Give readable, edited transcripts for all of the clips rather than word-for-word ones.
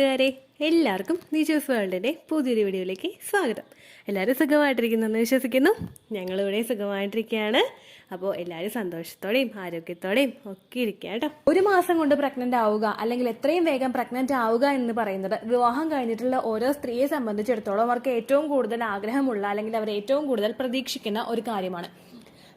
കൂട്ടുകാരെ, എല്ലാവർക്കും നീച്ചൂസ് വേൾഡിൻ്റെ പുതിയൊരു വീഡിയോയിലേക്ക് സ്വാഗതം. എല്ലാവരും സുഖമായിട്ടിരിക്കുന്നെന്ന് വിശ്വസിക്കുന്നു. ഞങ്ങളിവിടെ സുഖമായിട്ടിരിക്കുകയാണ്. അപ്പോൾ എല്ലാവരും സന്തോഷത്തോടെയും ആരോഗ്യത്തോടെയും ഒക്കെ ഇരിക്കുക കേട്ടോ. ഒരു മാസം കൊണ്ട് പ്രഗ്നന്റ് ആവുക അല്ലെങ്കിൽ എത്രയും വേഗം പ്രഗ്നന്റ് ആവുക എന്ന് പറയുന്നത് വിവാഹം കഴിഞ്ഞിട്ടുള്ള ഓരോ സ്ത്രീയെ സംബന്ധിച്ചിടത്തോളം അവർക്ക് ഏറ്റവും കൂടുതൽ ആഗ്രഹമുള്ള അല്ലെങ്കിൽ അവർ ഏറ്റവും കൂടുതൽ പ്രതീക്ഷിക്കുന്ന ഒരു കാര്യമാണ്.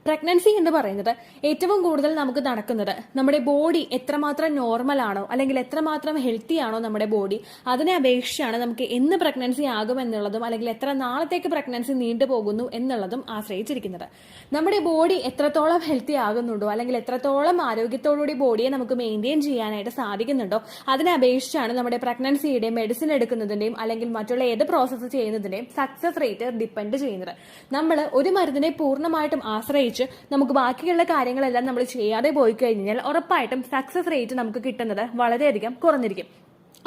പ്രഗ്നൻസി എന്ന് പറയുന്നത് ഏറ്റവും കൂടുതൽ നമുക്ക് നടക്കുന്നത് നമ്മുടെ ബോഡി എത്രമാത്രം നോർമൽ ആണോ അല്ലെങ്കിൽ എത്രമാത്രം ഹെൽത്തി ആണോ നമ്മുടെ ബോഡി, അതിനെ അപേക്ഷിച്ചാണ് നമുക്ക് എന്ന് പ്രഗ്നൻസി ആകുമെന്നുള്ളതും അല്ലെങ്കിൽ എത്ര നാളത്തേക്ക് പ്രഗ്നൻസി നീണ്ടുപോകുന്നു എന്നുള്ളതും ആശ്രയിച്ചിരിക്കുന്നത്. നമ്മുടെ ബോഡി എത്രത്തോളം ഹെൽത്തി ആകുന്നുണ്ടോ അല്ലെങ്കിൽ എത്രത്തോളം ആരോഗ്യത്തോടുകൂടി ബോഡിയെ നമുക്ക് മെയിൻറ്റെയിൻ ചെയ്യാനായിട്ട് സാധിക്കുന്നുണ്ടോ അതിനെ അപേക്ഷിച്ചാണ് നമ്മുടെ പ്രഗ്നൻസിയുടെയും മെഡിസിൻ എടുക്കുന്നതിന്റെയും അല്ലെങ്കിൽ മറ്റുള്ള ഏത് പ്രോസസ്സ് ചെയ്യുന്നതിന്റെയും സക്സസ് റേറ്റ് ഡിപ്പെൻഡ് ചെയ്യുന്നത്. നമ്മൾ ഒരു മരുന്നിനെ പൂർണ്ണമായിട്ടും ആശ്രയിച്ച് നമുക്ക് ബാക്കിയുള്ള കാര്യങ്ങളെല്ലാം നമ്മൾ ചെയ്യാതെ പോയി കഴിഞ്ഞാൽ ഉറപ്പായിട്ടും സക്സസ് റേറ്റ് നമുക്ക് കിട്ടുന്നത് വളരെയധികം കുറഞ്ഞിരിക്കും.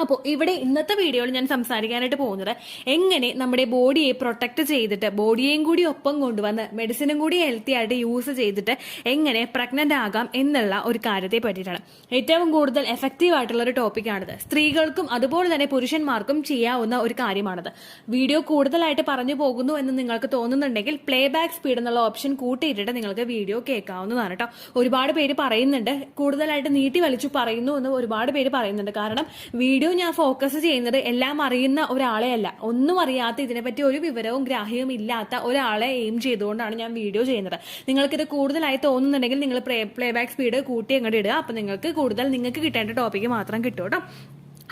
അപ്പോൾ ഇവിടെ ഇന്നത്തെ വീഡിയോയിൽ ഞാൻ സംസാരിക്കാനായിട്ട് പോകുന്നത് എങ്ങനെ നമ്മുടെ ബോഡിയെ പ്രൊട്ടക്ട് ചെയ്തിട്ട് ബോഡിയെയും കൂടി ഒപ്പം കൊണ്ടുവന്ന് മെഡിസിനും കൂടി ഹെൽത്തി ആയിട്ട് യൂസ് ചെയ്തിട്ട് എങ്ങനെ പ്രഗ്നന്റ് ആകാം എന്നുള്ള ഒരു കാര്യത്തെ പറ്റിയിട്ടാണ്. ഏറ്റവും കൂടുതൽ എഫക്റ്റീവ് ആയിട്ടുള്ള ഒരു ടോപ്പിക്കാണിത്. സ്ത്രീകൾക്കും അതുപോലെ തന്നെ പുരുഷന്മാർക്കും ചെയ്യാവുന്ന ഒരു കാര്യമാണിത്. വീഡിയോ കൂടുതലായിട്ട് പറഞ്ഞു പോകുന്നു എന്ന് നിങ്ങൾക്ക് തോന്നുന്നുണ്ടെങ്കിൽ പ്ലേ ബാക്ക് സ്പീഡ് എന്നുള്ള ഓപ്ഷൻ കൂട്ടിയിട്ടിട്ട് നിങ്ങൾക്ക് വീഡിയോ കേൾക്കാവുന്നതാണ് കേട്ടോ. ഒരുപാട് പേര് പറയുന്നുണ്ട് കൂടുതലായിട്ട് നീട്ടി വലിച്ചു പറയുന്നു എന്ന് ഒരുപാട് പേര് പറയുന്നുണ്ട്. കാരണം വീഡിയോ ഞാൻ ഫോക്കസ് ചെയ്യുന്നത് എല്ലാം അറിയുന്ന ഒരാളെ അല്ല, ഒന്നും അറിയാത്ത ഇതിനെപ്പറ്റി ഒരു വിവരവും ഗ്രാഹ്യവും ഇല്ലാത്ത ഒരാളെ എയിം ചെയ്തുകൊണ്ടാണ് ഞാൻ വീഡിയോ ചെയ്യുന്നത്. നിങ്ങൾക്കിത് കൂടുതലായി തോന്നുന്നുണ്ടെങ്കിൽ നിങ്ങൾ പ്ലേ ബാക്ക് സ്പീഡ് കൂട്ടി അങ്ങോട്ട് ഇടുക. അപ്പൊ നിങ്ങൾക്ക് കിട്ടേണ്ട ടോപ്പിക്ക് മാത്രം കിട്ടും കേട്ടോ.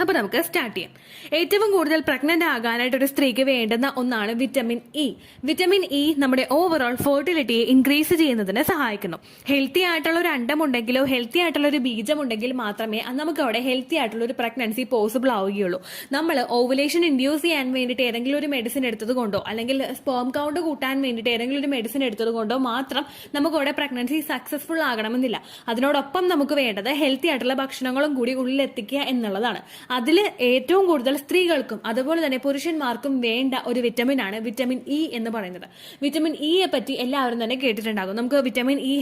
അപ്പൊ നമുക്ക് സ്റ്റാർട്ട് ചെയ്യാം. ഏറ്റവും കൂടുതൽ പ്രഗ്നന്റ് ആകാനായിട്ട് ഒരു സ്ത്രീക്ക് വേണ്ടുന്ന ഒന്നാണ് വിറ്റമിൻ ഇ. വിറ്റമിൻ ഇ നമ്മുടെ ഓവറോൾ ഫെർട്ടിലിറ്റിയെ ഇൻക്രീസ് ചെയ്യുന്നതിന് സഹായിക്കുന്നു. ഹെൽത്തി ആയിട്ടുള്ള ഒരു അണ്ടം ഉണ്ടെങ്കിലോ ഹെൽത്തി ആയിട്ടുള്ള ഒരു ബീജം ഉണ്ടെങ്കിൽ മാത്രമേ നമുക്ക് അവിടെ ഹെൽത്തി ആയിട്ടുള്ള ഒരു പ്രഗ്നൻസി പോസിബിൾ ആവുകയുള്ളൂ. നമ്മൾ ഓവുലേഷൻ ഇൻഡ്യൂസ് ചെയ്യാൻ വേണ്ടിയിട്ട് ഏതെങ്കിലും ഒരു മെഡിസിൻ എടുത്തത് കൊണ്ടോ അല്ലെങ്കിൽ സ്പേം കൗണ്ട് കൂട്ടാൻ വേണ്ടിയിട്ട് ഏതെങ്കിലും ഒരു മെഡിസിൻ എടുത്തത് കൊണ്ടോ മാത്രം നമുക്ക് അവിടെ പ്രഗ്നൻസി സക്സസ്ഫുൾ ആകണമെന്നില്ല. അതിനോടൊപ്പം നമുക്ക് വേണ്ടത് ഹെൽത്തി ആയിട്ടുള്ള ഭക്ഷണങ്ങളും കൂടി ഉള്ളിലെത്തിക്കുക എന്നുള്ളതാണ്. അതിൽ ഏറ്റവും കൂടുതൽ സ്ത്രീകൾക്കും അതുപോലെ തന്നെ പുരുഷന്മാർക്കും വേണ്ട ഒരു വിറ്റമിൻ ആണ് വിറ്റമിൻ ഇ എന്ന് പറയുന്നത്. വിറ്റമിൻ ഇയെ പറ്റി എല്ലാവരും തന്നെ കേട്ടിട്ടുണ്ടാകും. നമുക്ക് വിറ്റമിൻ ഇ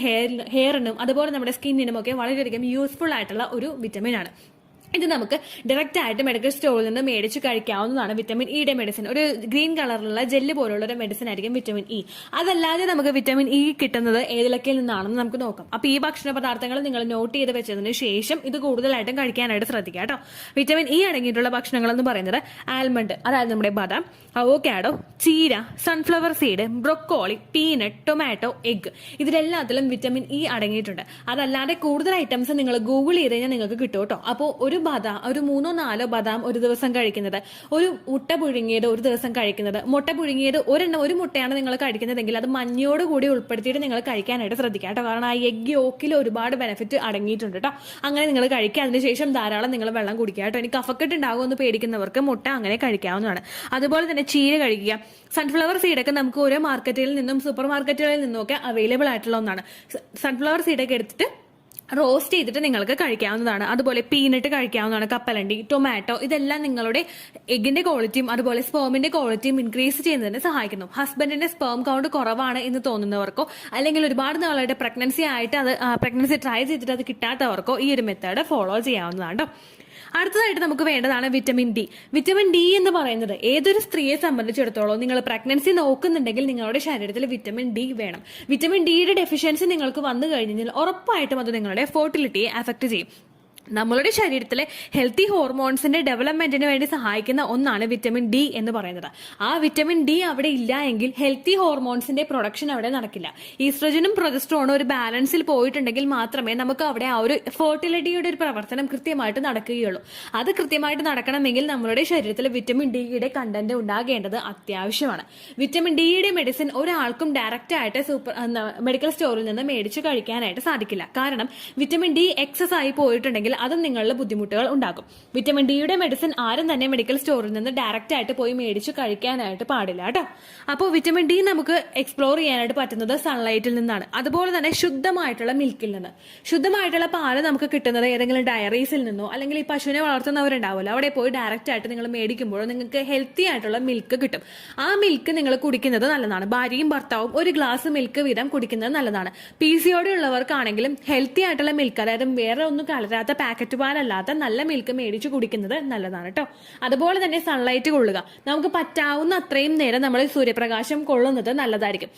ഹെയറിനും അതുപോലെ നമ്മുടെ സ്കിന്നിനും ഒക്കെ വളരെയധികം യൂസ്ഫുൾ ആയിട്ടുള്ള ഒരു വിറ്റമിൻ ആണ്. ഇത് നമുക്ക് ഡയറക്റ്റ് ആയിട്ട് മെഡിക്കൽ സ്റ്റോറിൽ നിന്ന് മേടിച്ച് കഴിക്കാവുന്നതാണ്. വിറ്റമിൻ ഇയുടെ മെഡിസിൻ ഒരു ഗ്രീൻ കളറിലുള്ള ജെല്ല് പോലുള്ള ഒരു മെഡിസിൻ ആയിരിക്കും വിറ്റമിൻ ഇ. അതല്ലാതെ നമുക്ക് വിറ്റമിൻ ഇ കിട്ടുന്നത് ഏതിലൊക്കെ നിന്നാണെന്ന് നമുക്ക് നോക്കാം. അപ്പൊ ഈ ഭക്ഷണ പദാർത്ഥങ്ങൾ നിങ്ങൾ നോട്ട് ചെയ്ത് വെച്ചതിന് ശേഷം ഇത് കൂടുതലായിട്ടും കഴിക്കാനായിട്ട് ശ്രദ്ധിക്കുക കേട്ടോ. വിറ്റമിൻ ഇ അടങ്ങിയിട്ടുള്ള ഭക്ഷണങ്ങൾ എന്ന് പറയുന്നത് ആൽമണ്ട്, അതായത് നമ്മുടെ ബദാം, അവോക്കാഡോ, ചീര, sunflower seed, broccoli, peanut, tomato, egg, ഇതിലെല്ലാത്തിലും വിറ്റമിൻ ഇ അടങ്ങിയിട്ടുണ്ട്. അതല്ലാതെ കൂടുതൽ ഐറ്റംസ് നിങ്ങൾ ഗൂഗിൾ ചെയ്ത് കഴിഞ്ഞാൽ നിങ്ങൾക്ക് കിട്ടും കേട്ടോ. അപ്പോൾ ഒരു 3-4 ബദാം ഒരു ദിവസം കഴിക്കുന്നത്, ഒരു മുട്ട പുഴുങ്ങിയത് ഒരു ദിവസം കഴിക്കുന്നത്, മുട്ട പുഴുങ്ങിയത് ഒരു മുട്ടയാണ് നിങ്ങൾ കഴിക്കുന്നതെങ്കിൽ അത് മഞ്ഞയോട് കൂടി ഉൾപ്പെടുത്തിയിട്ട് നിങ്ങൾ കഴിക്കാനായിട്ട് ശ്രദ്ധിക്കുക കേട്ടോ. കാരണം ആ എഗ് യോക്കിൽ ഒരുപാട് ബെനിഫിറ്റ് അടങ്ങിയിട്ടുണ്ട് കേട്ടോ. അങ്ങനെ നിങ്ങൾ കഴിക്കുക. അതിനുശേഷം ധാരാളം നിങ്ങൾ വെള്ളം കുടിക്കുക കേട്ടോ. എനിക്ക് കഫക്കെട്ട് ഉണ്ടാകുമെന്ന് പേടിക്കുന്നവർക്ക് മുട്ട അങ്ങനെ കഴിക്കാവുന്നതാണ്. അതുപോലെ തന്നെ ചീര കഴിക്കുക. സൺഫ്ലവർ സീഡൊക്കെ നമുക്ക് ഓരോ മാർക്കറ്റുകളിൽ നിന്നും സൂപ്പർ മാർക്കറ്റുകളിൽ നിന്നും ഒക്കെ അവൈലബിൾ ആയിട്ടുള്ള ഒന്നാണ്. സൺഫ്ലവർ സീഡൊക്കെ എടുത്തിട്ട് റോസ്റ്റ് ചെയ്തിട്ട് നിങ്ങൾക്ക് കഴിക്കാവുന്നതാണ്. അതുപോലെ പീനട്ട് കഴിക്കാവുന്നതാണ്, കപ്പലണ്ടി, ടൊമാറ്റോ, ഇതെല്ലാം നിങ്ങളുടെ എഗിന്റെ ക്വാളിറ്റിയും അതുപോലെ സ്പേമിന്റെ ക്വാളിറ്റിയും ഇൻക്രീസ് ചെയ്യുന്നതിന് സഹായിക്കുന്നു. ഹസ്ബൻഡിന്റെ സ്പേം കൗണ്ട് കുറവാണ് എന്ന് തോന്നുന്നവർക്കോ അല്ലെങ്കിൽ ഒരുപാട് നാളായിട്ട് പ്രഗ്നൻസി ട്രൈ ചെയ്തിട്ട് അത് കിട്ടാത്തവർക്കോ ഈ ഒരു മെത്തേഡ് ഫോളോ ചെയ്യാവുന്നതാണ് കേട്ടോ. അടുത്തതായിട്ട് നമുക്ക് വേണ്ടതാണ് വിറ്റമിൻ ഡി. വിറ്റമിൻ ഡി എന്ന് പറയുന്നത് ഏതൊരു സ്ത്രീയെ സംബന്ധിച്ചിടത്തോളം നിങ്ങൾ പ്രഗ്നൻസി നോക്കുന്നുണ്ടെങ്കിൽ നിങ്ങളുടെ ശരീരത്തിൽ വിറ്റമിൻ ഡി വേണം. വിറ്റമിൻ ഡിയുടെ ഡെഫിഷ്യൻസി നിങ്ങൾക്ക് വന്നു കഴിഞ്ഞാൽ ഉറപ്പായിട്ടും അത് നിങ്ങളുടെ ഫെർട്ടിലിറ്റിയെ അഫക്ട് ചെയ്യും. നമ്മളുടെ ശരീരത്തിലെ ഹെൽത്തി ഹോർമോൺസിന്റെ ഡെവലപ്മെന്റിന് വേണ്ടി സഹായിക്കുന്ന ഒന്നാണ് വിറ്റമിൻ ഡി എന്ന് പറയുന്നത്. ആ വിറ്റമിൻ ഡി അവിടെ ഇല്ല എങ്കിൽ ഹെൽത്തി ഹോർമോൺസിന്റെ പ്രൊഡക്ഷൻ അവിടെ നടക്കില്ല. ഈസ്ട്രജനും പ്രൊജസ്ട്രോണും ഒരു ബാലൻസിൽ പോയിട്ടുണ്ടെങ്കിൽ മാത്രമേ നമുക്ക് അവിടെ ആ ഒരു ഫെർട്ടിലിറ്റിയുടെ ഒരു പ്രവർത്തനം കൃത്യമായിട്ട് നടക്കുകയുള്ളൂ. അത് കൃത്യമായിട്ട് നടക്കണമെങ്കിൽ നമ്മളുടെ ശരീരത്തിൽ വിറ്റമിൻ ഡിയുടെ കണ്ടന്റ് ഉണ്ടാകേണ്ടത് അത്യാവശ്യമാണ്. വിറ്റമിൻ ഡിയുടെ മെഡിസിൻ ഒരാൾക്കും ഡയറക്റ്റ് ആയിട്ട് മെഡിക്കൽ സ്റ്റോറിൽ നിന്ന് മേടിച്ച് കഴിക്കാനായിട്ട് സാധിക്കില്ല. കാരണം വിറ്റമിൻ ഡി എക്സസ് ആയി പോയിട്ടുണ്ടെങ്കിൽ അതും നിങ്ങളിൽ ബുദ്ധിമുട്ടുകൾ ഉണ്ടാക്കും. വിറ്റമിൻ ഡിയുടെ മെഡിസിൻ ആരും തന്നെ മെഡിക്കൽ സ്റ്റോറിൽ നിന്ന് ഡയറക്റ്റ് ആയിട്ട് പോയി മേടിച്ച് കഴിക്കാനായിട്ട് പാടില്ല കേട്ടോ. അപ്പോൾ വിറ്റമിൻ ഡി നമുക്ക് എക്സ്പ്ലോർ ചെയ്യാനായിട്ട് പറ്റുന്നത് സൺലൈറ്റിൽ നിന്നാണ്. അതുപോലെ തന്നെ ശുദ്ധമായിട്ടുള്ള മിൽക്കിൽ നിന്ന്. ശുദ്ധമായിട്ടുള്ള പാല് നമുക്ക് കിട്ടുന്നത് ഏതെങ്കിലും ഡയറീസിൽ നിന്നോ അല്ലെങ്കിൽ ഈ പശുവിനെ വളർത്തുന്നവരുണ്ടാവുമല്ലോ അവിടെ പോയി ഡയറക്റ്റ് ആയിട്ട് നിങ്ങൾ മേടിക്കുമ്പോഴോ നിങ്ങൾക്ക് ഹെൽത്തി ആയിട്ടുള്ള മിൽക്ക് കിട്ടും. ആ മിൽക്ക് നിങ്ങൾ കുടിക്കുന്നത് നല്ലതാണ്. ഭാര്യയും ഭർത്താവും ഒരു ഗ്ലാസ് മിൽക്ക് വീതം കുടിക്കുന്നത് നല്ലതാണ്. PCOD ഉള്ളവർക്കാണെങ്കിലും ഹെൽത്തി ആയിട്ടുള്ള മിൽക്ക്, അതായത് വേറെ ഒന്നും കലരാത്ത പാക്കറ്റ് പാലല്ലാത്ത നല്ല മിൽക്ക് മേടിച്ച് കുടിക്കുന്നത് നല്ലതാണ് കേട്ടോ. അതുപോലെ തന്നെ സൺലൈറ്റ് കൊള്ളുക. നമുക്ക് പറ്റാവുന്ന അത്രയും നേരം നമ്മൾ സൂര്യപ്രകാശം കൊള്ളുന്നത് നല്ലതായിരിക്കും.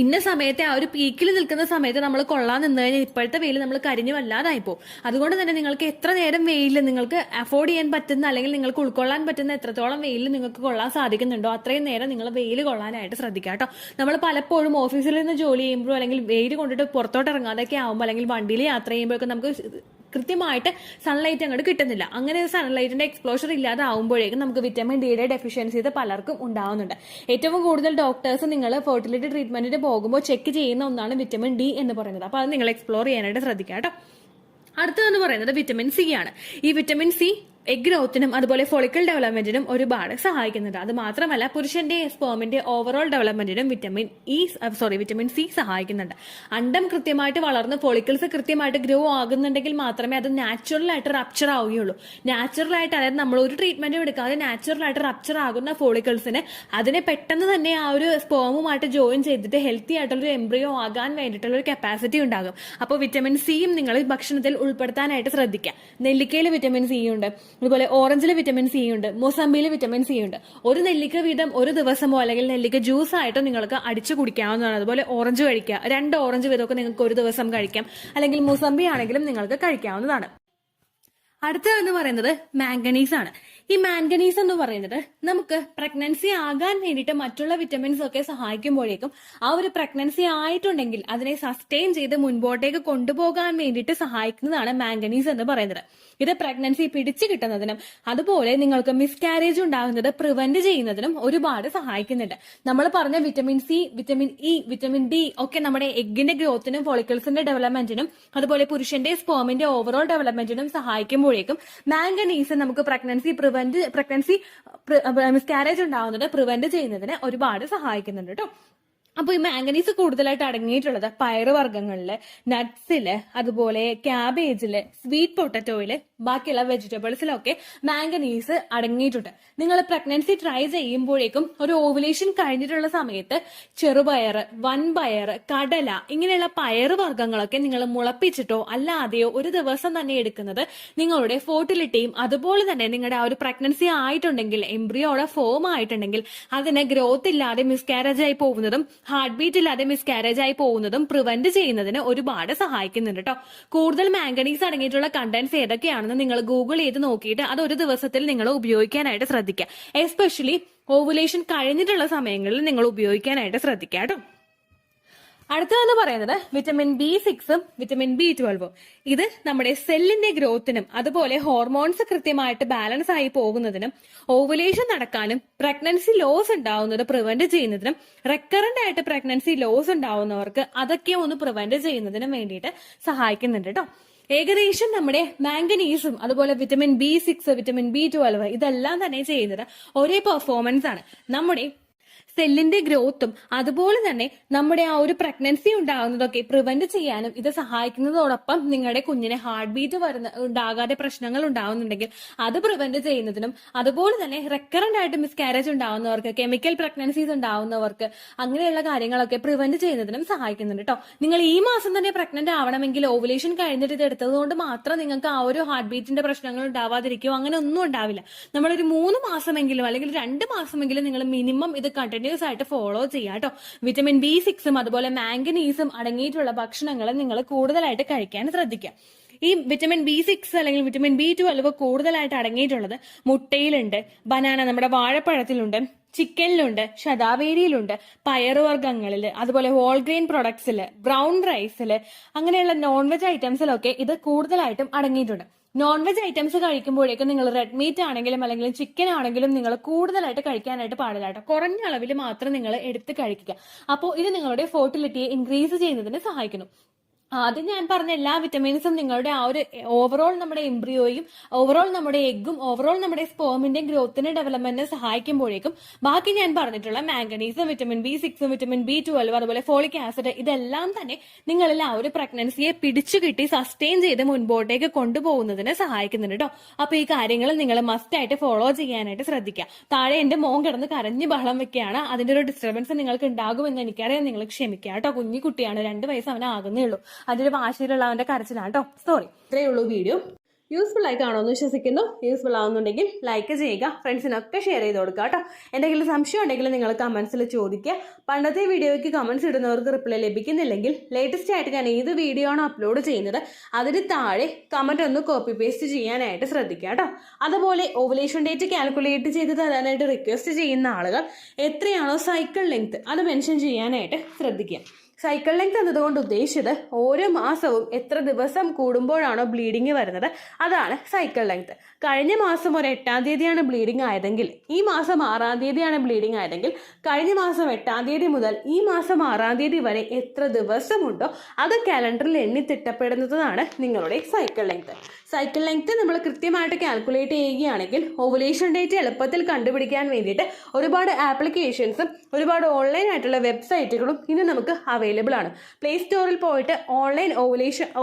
ഇന്ന സമയത്തെ ആ ഒരു പീക്കിൽ നിൽക്കുന്ന സമയത്ത് നമ്മൾ കൊള്ളാൻ നിന്ന് കഴിഞ്ഞാൽ ഇപ്പോഴത്തെ വെയിൽ നമ്മൾ കരിഞ്ഞു വല്ലാതായിപ്പോ. അതുകൊണ്ട് തന്നെ നിങ്ങൾക്ക് എത്ര നേരം വെയിൽ നിങ്ങൾക്ക് അഫോർഡ് ചെയ്യാൻ പറ്റുന്ന അല്ലെങ്കിൽ നിങ്ങൾക്ക് ഉൾക്കൊള്ളാൻ പറ്റുന്ന എത്രത്തോളം വെയിൽ നിങ്ങൾക്ക് കൊള്ളാൻ സാധിക്കുന്നുണ്ടോ അത്രയും നേരം നിങ്ങൾ വെയിൽ കൊള്ളാനായിട്ട് ശ്രദ്ധിക്കുക കേട്ടോ. നമ്മൾ പലപ്പോഴും ഓഫീസിൽ നിന്ന് ജോലി ചെയ്യുമ്പോഴോ അല്ലെങ്കിൽ വെയിൽ കൊണ്ടിട്ട് പുറത്തോട്ട് ഇറങ്ങാതൊക്കെ ആകുമ്പോൾ അല്ലെങ്കിൽ വണ്ടിയിൽ യാത്ര ചെയ്യുമ്പോഴൊക്കെ നമുക്ക് കൃത്യമായിട്ട് സൺലൈറ്റ് അങ്ങോട്ട് കിട്ടുന്നില്ല. അങ്ങനെ സൺലൈറ്റിന്റെ എക്സ്പ്ലോഷർ ഇല്ലാതെ ആകുമ്പോഴേക്കും നമുക്ക് വിറ്റമിൻ ഡിയുടെ ഡെഫിഷ്യൻസി ഇത് പലർക്കും ഉണ്ടാവുന്നുണ്ട്. ഏറ്റവും കൂടുതൽ ഡോക്ടേഴ്സ് നിങ്ങൾ ഫെർട്ടിലിറ്റി ട്രീറ്റ്മെന്റിന് പോകുമ്പോൾ ചെക്ക് ചെയ്യുന്ന ഒന്നാണ് വിറ്റമിൻ ഡി എന്ന് പറയുന്നത്. അപ്പൊ അത് നിങ്ങൾ എക്സ്പ്ലോർ ചെയ്യാനായിട്ട് ശ്രദ്ധിക്കുക കേട്ടോ. അടുത്തതെന്ന് പറയുന്നത് വിറ്റമിൻ സി ആണ്. ഈ വിറ്റമിൻ സി എഗ് ഗ്രോത്തിനും അതുപോലെ ഫോളിക്കൽ ഡെവലപ്മെന്റിനും ഒരുപാട് സഹായിക്കുന്നുണ്ട്. അത് മാത്രമല്ല പുരുഷന്റെ സ്പേമിന്റെ ഓവറോൾ ഡെവലപ്മെന്റിനും വിറ്റമിൻ സി സഹായിക്കുന്നുണ്ട്. അണ്ടം കൃത്യമായിട്ട് വളർന്ന് ഫോളിക്കിൾസ് കൃത്യമായിട്ട് ഗ്രോ ആകുന്നുണ്ടെങ്കിൽ മാത്രമേ അത് നാച്ചുറൽ ആയിട്ട് റപ്ചർ ആവുകയുള്ളൂ. നാച്ചുറൽ ആയിട്ട്, അതായത് നമ്മൾ ഒരു ട്രീറ്റ്മെന്റും എടുക്കാതെ നാച്ചുറൽ ആയിട്ട് റപ്ചർ ആകുന്ന ഫോളിക്കിൾസിന് അതിനെ പെട്ടെന്ന് തന്നെ ആ ഒരു സ്പേമുമായിട്ട് ജോയിൻ ചെയ്തിട്ട് ഹെൽത്തി ആയിട്ടുള്ള ഒരു എംബ്രിയോ ആകാൻ വേണ്ടിയിട്ടുള്ള ഒരു കപ്പാസിറ്റി ഉണ്ടാകും. അപ്പോൾ വിറ്റമിൻ സിയും നിങ്ങൾ ഭക്ഷണത്തിൽ ഉൾപ്പെടുത്താനായിട്ട് ശ്രദ്ധിക്കുക. നെല്ലിക്കയിൽ വിറ്റമിൻ സി ഉണ്ട്, അതുപോലെ ഓറഞ്ചിൽ വിറ്റമിൻ സി ഉണ്ട്, മൊസംബിയിൽ വിറ്റമിൻ സി ഉണ്ട്. ഒരു നെല്ലിക്ക വീതം ഒരു ദിവസമോ അല്ലെങ്കിൽ നെല്ലിക്ക ജ്യൂസ് ആയിട്ടോ നിങ്ങൾക്ക് അടിച്ചു കുടിക്കാവുന്നതാണ്. അതുപോലെ ഓറഞ്ച് കഴിക്കുക, 2 ഓറഞ്ച് വീതമൊക്കെ നിങ്ങൾക്ക് ഒരു ദിവസം കഴിക്കാം. അല്ലെങ്കിൽ മൊസംബി ആണെങ്കിലും നിങ്ങൾക്ക് കഴിക്കാവുന്നതാണ്. അടുത്തതെന്ന് പറയുന്നത് മാംഗനീസ് ആണ്. ഈ മാംഗനീസ് എന്ന് പറയുന്നത് നമുക്ക് പ്രഗ്നൻസി ആകാൻ വേണ്ടിയിട്ട് മറ്റുള്ള വിറ്റമിൻസ് ഒക്കെ സഹായിക്കുമ്പോഴേക്കും ആ ഒരു പ്രഗ്നൻസി ആയിട്ടുണ്ടെങ്കിൽ അതിനെ സസ്റ്റെയിൻ ചെയ്ത് മുൻപോട്ടേക്ക് കൊണ്ടുപോകാൻ വേണ്ടിയിട്ട് സഹായിക്കുന്നതാണ് മാംഗനീസ് എന്ന് പറയുന്നത്. ഇത് പ്രഗ്നൻസി പിടിച്ചു കിട്ടുന്നതിനും അതുപോലെ നിങ്ങൾക്ക് മിസ്കാരേജ് ഉണ്ടാകുന്നത് പ്രിവെന്റ് ചെയ്യുന്നതിനും ഒരുപാട് സഹായിക്കുന്നുണ്ട്. നമ്മൾ പറഞ്ഞ vitamin C, vitamin E, vitamin D ഒക്കെ നമ്മുടെ എഗ്ഗിന്റെ ഗ്രോത്തിനും ഫോളിക്കിൾസിന്റെ ഡെവലപ്മെന്റിനും അതുപോലെ പുരുഷന്റെ സ്പേമിന്റെ ഓവറോൾ ഡെവലപ്മെന്റിനും സഹായിക്കുമ്പോഴേക്കും മാംഗനീസ് നമുക്ക് പ്രഗ്നൻസി മിസ്കാരേജ് ഉണ്ടാവുന്നത് പ്രിവെന്റ് ചെയ്യുന്നതിന് ഒരുപാട് സഹായിക്കുന്നുണ്ട് കേട്ടോ. അപ്പൊ ഈ മാംഗനീസ് കൂടുതലായിട്ട് അടങ്ങിയിട്ടുള്ളത് പയറുവർഗ്ഗങ്ങളില്, നട്ട്സില്, അതുപോലെ ക്യാബേജില്, സ്വീറ്റ് പൊട്ടറ്റോയില്, ബാക്കിയുള്ള വെജിറ്റബിൾസിലൊക്കെ മാംഗനീസ് അടങ്ങിയിട്ടുണ്ട്. നിങ്ങൾ പ്രഗ്നൻസി ട്രൈ ചെയ്യുമ്പോഴേക്കും ഒരു ഓവുലേഷൻ കഴിഞ്ഞിട്ടുള്ള സമയത്ത് ചെറുപയർ, വൻപയർ, കടല ഇങ്ങനെയുള്ള പയറുവർഗ്ഗങ്ങളൊക്കെ നിങ്ങൾ മുളപ്പിച്ചിട്ടോ അല്ലാതെയോ ഒരു ദിവസം തന്നെ എടുക്കുന്നത് നിങ്ങളുടെ ഫെർട്ടിലിറ്റിയും അതുപോലെ തന്നെ നിങ്ങളുടെ ആ ഒരു പ്രഗ്നൻസി ആയിട്ടുണ്ടെങ്കിൽ എംബ്രിയോടെ ഫോം ആയിട്ടുണ്ടെങ്കിൽ അതിന് ഗ്രോത്ത് ഇല്ലാതെ മിസ്കാരേജ് ആയി പോകുന്നതും ഹാർട്ട് ബീറ്റ് ഇല്ലാതെ മിസ്കാരേജ് ആയി പോകുന്നതും പ്രിവെന്റ് ചെയ്യുന്നതിന് ഒരുപാട് സഹായിക്കുന്നുണ്ട് കേട്ടോ. കൂടുതൽ മാംഗനീസ് അടങ്ങിയിട്ടുള്ള കണ്ടന്റ്സ് ഏതൊക്കെയാണെന്ന് നിങ്ങൾ ഗൂഗിൾ ചെയ്ത് നോക്കിയിട്ട് അത് ഒരു ദിവസത്തിൽ നിങ്ങൾ ഉപയോഗിക്കാനായിട്ട് ശ്രദ്ധിക്കുക. എസ്പെഷ്യലി ഓവുലേഷൻ കഴിഞ്ഞിട്ടുള്ള സമയങ്ങളിൽ നിങ്ങൾ ഉപയോഗിക്കാനായിട്ട് ശ്രദ്ധിക്കുക കേട്ടോ. അടുത്തതെന്ന് പറയുന്നത് വിറ്റമിൻ B6ഉം വിറ്റമിൻ B12ഉം. ഇത് നമ്മുടെ സെല്ലിന്റെ ഗ്രോത്തിനും അതുപോലെ ഹോർമോൺസ് കൃത്യമായിട്ട് ബാലൻസ് ആയി പോകുന്നതിനും ഓവുലേഷൻ നടക്കാനും പ്രഗ്നൻസി ലോസ് ഉണ്ടാവുന്നത് പ്രിവെന്റ് ചെയ്യുന്നതിനും റെക്കറന്റ് ആയിട്ട് പ്രഗ്നൻസി ലോസ് ഉണ്ടാവുന്നവർക്ക് അതൊക്കെ ഒന്ന് പ്രിവെന്റ് ചെയ്യുന്നതിനും വേണ്ടിയിട്ട് സഹായിക്കുന്നുണ്ട് കേട്ടോ. ഏകദേശം നമ്മുടെ മാംഗനീസും അതുപോലെ വിറ്റമിൻ B6, വിറ്റമിൻ B12 ഇതെല്ലാം തന്നെ ചെയ്യുന്നത് ഒരേ പെർഫോമൻസ് ആണ്. നമ്മുടെ സെല്ലിന്റെ ഗ്രോത്തും അതുപോലെ തന്നെ നമ്മുടെ ആ ഒരു പ്രഗ്നൻസി ഉണ്ടാകുന്നതൊക്കെ പ്രിവെന്റ് ചെയ്യാനും ഇത് സഹായിക്കുന്നതോടൊപ്പം നിങ്ങളുടെ കുഞ്ഞിനെ ഹാർട്ട് ബീറ്റ് ഉണ്ടാകാതെ പ്രശ്നങ്ങൾ ഉണ്ടാവുന്നുണ്ടെങ്കിൽ അത് പ്രിവെന്റ് ചെയ്യുന്നതിനും അതുപോലെ തന്നെ റെക്കറന്റ് ആയിട്ട് മിസ്കാരേജ് ഉണ്ടാവുന്നവർക്ക്, കെമിക്കൽ പ്രഗ്നൻസീസ് ഉണ്ടാവുന്നവർക്ക് അങ്ങനെയുള്ള കാര്യങ്ങളൊക്കെ പ്രിവെന്റ് ചെയ്യുന്നതിനും സഹായിക്കുന്നുണ്ട് കേട്ടോ. നിങ്ങൾ ഈ മാസം തന്നെ പ്രഗ്നന്റ് ആവണമെങ്കിൽ ഓവുലേഷൻ കഴിഞ്ഞിട്ട് ഇത് എടുത്തത് കൊണ്ട് മാത്രം നിങ്ങൾക്ക് ആ ഒരു ഹാർട്ട് ബീറ്റിന്റെ പ്രശ്നങ്ങൾ ഉണ്ടാവാതിരിക്കുമോ അങ്ങനെ ഒന്നും ഉണ്ടാവില്ല. നമ്മളൊരു 3 മാസമെങ്കിലും അല്ലെങ്കിൽ 2 മാസമെങ്കിലും നിങ്ങൾ മിനിമം ഇത് കണ്ടിന്യൂസ് ആയിട്ട് ഫോളോ ചെയ്യാം കേട്ടോ. വിറ്റമിൻ B6ഉം അതുപോലെ മാംഗനീസും അടങ്ങിയിട്ടുള്ള ഭക്ഷണങ്ങൾ നിങ്ങൾ കൂടുതലായിട്ട് കഴിക്കാൻ ശ്രദ്ധിക്കുക. ഈ വിറ്റമിൻ B6 അല്ലെങ്കിൽ വിറ്റമിൻ B12 കൂടുതലായിട്ട് അടങ്ങിയിട്ടുള്ളത് മുട്ടയിലുണ്ട്, ബനാന നമ്മുടെ വാഴപ്പഴത്തിലുണ്ട്, ചിക്കനിലുണ്ട്, ശതാവേരിയിലുണ്ട്, പയറുവർഗ്ഗങ്ങളില്, അതുപോലെ ഹോൾ ഗ്രെയിൻ പ്രൊഡക്ട്സില്, ബ്രൗൺ റൈസില്, അങ്ങനെയുള്ള നോൺ വെജ് ഐറ്റംസിലൊക്കെ ഇത് കൂടുതലായിട്ടും അടങ്ങിയിട്ടുണ്ട്. നോൺ വെജ് ഐറ്റംസ് കഴിക്കുമ്പോഴേക്കും നിങ്ങൾ റെഡ് മീറ്റ് ആണെങ്കിലും അല്ലെങ്കിൽ ചിക്കൻ ആണെങ്കിലും നിങ്ങൾ കൂടുതലായിട്ട് കഴിക്കാനായിട്ട് പാടില്ല കേട്ടോ. കുറഞ്ഞ അളവിൽ മാത്രം നിങ്ങൾ എടുത്ത് കഴിക്കുക. അപ്പോൾ ഇത് നിങ്ങളുടെ ഫെർട്ടിലിറ്റിയെ ഇൻക്രീസ് ചെയ്യുന്നതിന് സഹായിക്കുന്നു. ആദ്യം ഞാൻ പറഞ്ഞ എല്ലാ വിറ്റമിൻസും നിങ്ങളുടെ ആ ഒരു ഓവറോൾ നമ്മുടെ എംബ്രിയോയും ഓവറോൾ നമ്മുടെ എഗ്ഗും ഓവറോൾ നമ്മുടെ സ്പേമിന്റെയും ഗ്രോത്തിന് ഡെവലപ്മെന്റിനെ സഹായിക്കുമ്പോഴേക്കും ബാക്കി ഞാൻ പറഞ്ഞിട്ടുള്ള മാംഗനീസും വിറ്റമിൻ B6ഉം വിറ്റമിൻ B12 അതുപോലെ ഫോളിക് ആസിഡ് ഇതെല്ലാം തന്നെ നിങ്ങളിൽ ആ ഒരു പ്രഗ്നൻസിയെ പിടിച്ചു കിട്ടി സസ്റ്റെയിൻ ചെയ്ത് മുൻപോട്ടേക്ക് കൊണ്ടുപോകുന്നതിന് സഹായിക്കുന്നുണ്ട് കേട്ടോ. അപ്പൊ ഈ കാര്യങ്ങൾ നിങ്ങൾ മസ്റ്റ് ആയിട്ട് ഫോളോ ചെയ്യാനായിട്ട് ശ്രദ്ധിക്കുക. താഴെ എന്റെ മോൻ കിടന്ന് കരഞ്ഞ് ബഹളം വെക്കുകയാണ്. അതിന്റെ ഒരു ഡിസ്റ്റർബൻസ് നിങ്ങൾക്ക് ഉണ്ടാകുമെന്ന് എനിക്കറിയാം. നിങ്ങൾ ക്ഷമിക്കുക കേട്ടോ. കുഞ്ഞു കുട്ടിയാണ്, 2 വയസ്സ് അവനാകുന്നേ ഉള്ളൂ. അതിന്റെ വാശിയിലുള്ള അവന്റെ കരച്ചിലാണ് കേട്ടോ. സോറി. ഇത്രയേ ഉള്ളൂ വീഡിയോ. യൂസ്ഫുൾ ആയി കാണുമെന്ന് വിശ്വസിക്കുന്നു. യൂസ്ഫുൾ ആവുന്നുണ്ടെങ്കിൽ ലൈക്ക് ചെയ്യുക, ഫ്രണ്ട്സിനൊക്കെ ഷെയർ ചെയ്ത് കൊടുക്കുക കേട്ടോ. എന്തെങ്കിലും സംശയം ഉണ്ടെങ്കിൽ നിങ്ങൾ കമൻസിൽ ചോദിക്കുക. പണ്ടത്തെ വീഡിയോയ്ക്ക് കമൻസ് ഇടുന്നവർക്ക് റിപ്ലൈ ലഭിക്കുന്നില്ലെങ്കിൽ ലേറ്റസ്റ്റ് ആയിട്ട് ഞാൻ ഏത് വീഡിയോ ആണോ അപ്ലോഡ് ചെയ്യുന്നത് അതിന് താഴെ കമൻറ്റ് ഒന്ന് കോപ്പി പേസ്റ്റ് ചെയ്യാനായിട്ട് ശ്രദ്ധിക്കുക കേട്ടോ. അതുപോലെ ഓവുലേഷൻ ഡേറ്റ് കാൽക്കുലേറ്റ് ചെയ്ത് തരാനായിട്ട് റിക്വസ്റ്റ് ചെയ്യുന്ന ആളുകൾ എത്രയാണോ സൈക്കിൾ ലെങ്ത് അത് മെൻഷൻ ചെയ്യാനായിട്ട് ശ്രദ്ധിക്കുക. സൈക്കിൾ ലെങ്ത് എന്നതുകൊണ്ട് ഉദ്ദേശിച്ചത് ഓരോ മാസവും എത്ര ദിവസം കൂടുമ്പോഴാണോ ബ്ലീഡിങ് വരുന്നത് അതാണ് സൈക്കിൾ ലെങ്ത്. കഴിഞ്ഞ മാസം ഒരു 8-ാം തീയതിയാണ് ബ്ലീഡിങ് ആയതെങ്കിൽ ഈ മാസം 6-ാം തീയതിയാണ് ബ്ലീഡിങ് ആയതെങ്കിൽ കഴിഞ്ഞ മാസം 8-ാം തീയതി മുതൽ ഈ മാസം 6-ാം തീയതി വരെ എത്ര ദിവസമുണ്ടോ അത് കാലണ്ടറിൽ എണ്ണി തിട്ടപ്പെടുന്നതാണ് നിങ്ങളുടെ സൈക്കിൾ ലെങ്ത്. സൈക്കിൾ ലെങ്ത് നമ്മൾ കൃത്യമായിട്ട് കാൽക്കുലേറ്റ് ചെയ്യുകയാണെങ്കിൽ ഓവുലേഷൻ ഡേറ്റ് എളുപ്പത്തിൽ കണ്ടുപിടിക്കാൻ വേണ്ടിയിട്ട് ഒരുപാട് ആപ്ലിക്കേഷൻസും ഒരുപാട് ഓൺലൈൻ ആയിട്ടുള്ള വെബ്സൈറ്റുകളും ഇന്ന് നമുക്ക് അവൈലബിൾ ആണ്. പ്ലേ സ്റ്റോറിൽ പോയിട്ട് ഓൺലൈൻ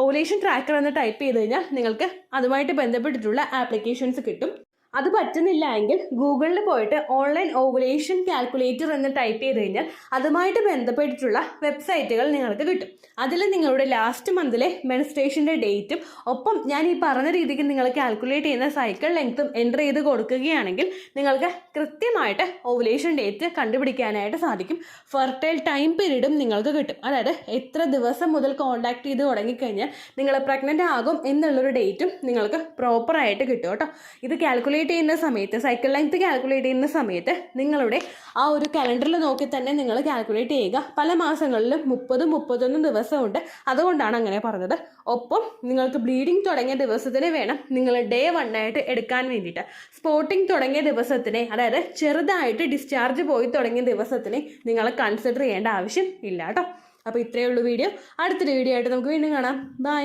ഓവുലേഷൻ ട്രാക്കർ എന്ന് ടൈപ്പ് ചെയ്ത് കഴിഞ്ഞാൽ നിങ്ങൾക്ക് അതുമായിട്ട് ബന്ധപ്പെട്ടിട്ടുള്ള ആപ്ലിക്കേഷൻസ് കിട്ടും. അത് പറ്റുന്നില്ല എങ്കിൽ ഗൂഗിളിൽ പോയിട്ട് ഓൺലൈൻ ഓവുലേഷൻ കാൽക്കുലേറ്റർ എന്ന് ടൈപ്പ് ചെയ്ത് കഴിഞ്ഞാൽ അതുമായിട്ട് ബന്ധപ്പെട്ടിട്ടുള്ള വെബ്സൈറ്റുകൾ നിങ്ങൾക്ക് കിട്ടും. അതിൽ നിങ്ങളുടെ ലാസ്റ്റ് മന്തിലെ മെൻസ്ട്രേഷൻ്റെ ഡേറ്റും ഒപ്പം ഞാൻ ഈ പറഞ്ഞ രീതിക്ക് നിങ്ങൾ കാൽക്കുലേറ്റ് ചെയ്യുന്ന സൈക്കിൾ ലെങ്ത്തും എൻ്റർ ചെയ്ത് കൊടുക്കുകയാണെങ്കിൽ നിങ്ങൾക്ക് കൃത്യമായിട്ട് ഓവുലേഷൻ ഡേറ്റ് കണ്ടുപിടിക്കാനായിട്ട് സാധിക്കും. ഫെർട്ടൈൽ ടൈം പീരീഡും നിങ്ങൾക്ക് കിട്ടും. അതായത് എത്ര ദിവസം മുതൽ കോൺടാക്ട് ചെയ്ത് തുടങ്ങിക്കഴിഞ്ഞാൽ നിങ്ങൾ പ്രഗ്നൻ്റ് ആകും എന്നുള്ളൊരു ഡേറ്റും നിങ്ങൾക്ക് പ്രോപ്പറായിട്ട് കിട്ടും കേട്ടോ. ഇത് കാൽക്കുലേറ്റ് ചെയ്യുന്ന സമയത്ത് സൈക്കിൾ ലെങ്ത് കാൽക്കുലേറ്റ് ചെയ്യുന്ന സമയത്ത് നിങ്ങളുടെ ആ ഒരു കലണ്ടറിൽ നോക്കി തന്നെ നിങ്ങൾ കാൽക്കുലേറ്റ് ചെയ്യുക. പല മാസങ്ങളിലും 30-31 ദിവസമുണ്ട്, അതുകൊണ്ടാണ് അങ്ങനെ പറഞ്ഞത്. ഒപ്പം നിങ്ങൾക്ക് ബ്ലീഡിങ് തുടങ്ങിയ ദിവസത്തിന് വേണം നിങ്ങൾ ഡേ 1 ആയിട്ട് എടുക്കാൻ വേണ്ടിയിട്ട്. സ്പോട്ടിങ് തുടങ്ങിയ ദിവസത്തിനെ, അതായത് ചെറുതായിട്ട് ഡിസ്ചാർജ് പോയി തുടങ്ങിയ ദിവസത്തിനെ നിങ്ങൾ കൺസിഡർ ചെയ്യേണ്ട ആവശ്യം ഇല്ല കേട്ടോ. അപ്പോൾ ഇത്രയേ ഉള്ളൂ വീഡിയോ. അടുത്തൊരു വീഡിയോ ആയിട്ട് നമുക്ക് വീണ്ടും കാണാം. ബൈ.